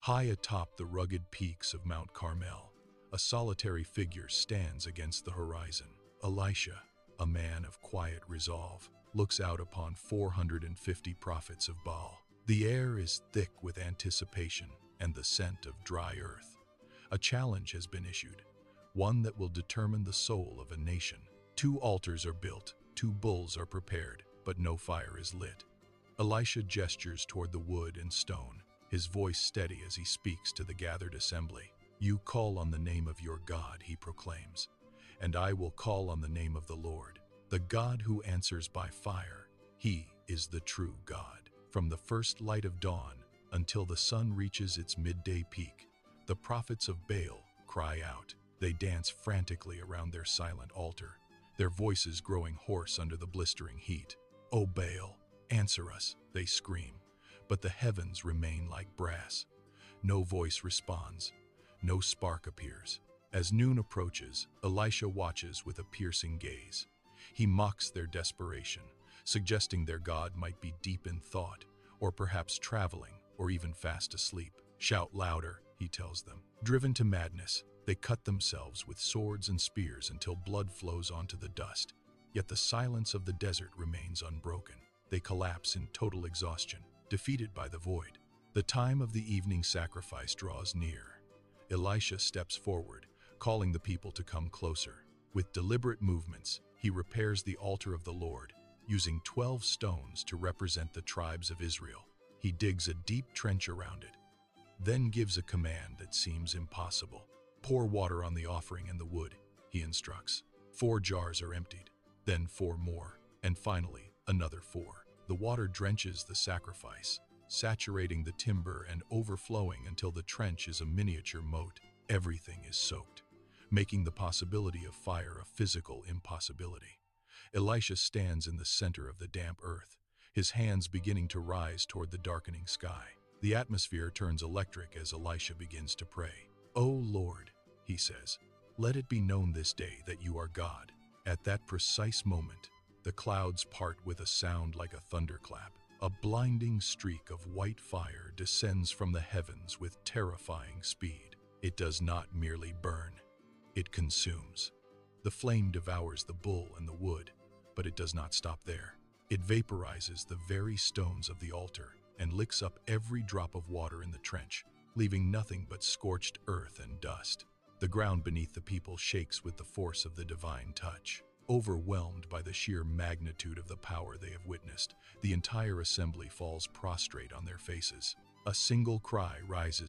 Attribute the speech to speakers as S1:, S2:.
S1: High atop the rugged peaks of Mount Carmel, a solitary figure stands against the horizon. Elisha, a man of quiet resolve, looks out upon 450 prophets of Baal. The air is thick with anticipation and the scent of dry earth. A challenge has been issued, one that will determine the soul of a nation. 2 altars are built, 2 bulls are prepared, but no fire is lit. Elisha gestures toward the wood and stone, his voice steady as he speaks to the gathered assembly. "You call on the name of your God," he proclaims, "and I will call on the name of the Lord, the God who answers by fire. He is the true God." From the first light of dawn until the sun reaches its midday peak, the prophets of Baal cry out. They dance frantically around their silent altar, their voices growing hoarse under the blistering heat. "O Baal, answer us," they scream, but the heavens remain like brass. No voice responds, no spark appears. As noon approaches, Elisha watches with a piercing gaze. He mocks their desperation, suggesting their God might be deep in thought, or perhaps traveling, or even fast asleep. "Shout louder," he tells them. Driven to madness, they cut themselves with swords and spears until blood flows onto the dust. Yet the silence of the desert remains unbroken. They collapse in total exhaustion, defeated by the void. The time of the evening sacrifice draws near. Elisha steps forward, calling the people to come closer. With deliberate movements, he repairs the altar of the Lord, using 12 stones to represent the tribes of Israel. He digs a deep trench around it, then gives a command that seems impossible. "Pour water on the offering and the wood," he instructs. 4 jars are emptied, then 4 more, and finally another 4. The water drenches the sacrifice, saturating the timber and overflowing until the trench is a miniature moat. Everything is soaked, making the possibility of fire a physical impossibility. Elisha stands in the center of the damp earth, his hands beginning to rise toward the darkening sky. The atmosphere turns electric as Elisha begins to pray. "O Lord," he says, "let it be known this day that you are God." At that precise moment, the clouds part with a sound like a thunderclap. A blinding streak of white fire descends from the heavens with terrifying speed. It does not merely burn, it consumes. The flame devours the bull and the wood, but it does not stop there. It vaporizes the very stones of the altar and licks up every drop of water in the trench, leaving nothing but scorched earth and dust. The ground beneath the people shakes with the force of the divine touch. Overwhelmed by the sheer magnitude of the power they have witnessed, the entire assembly falls prostrate on their faces. A single cry rises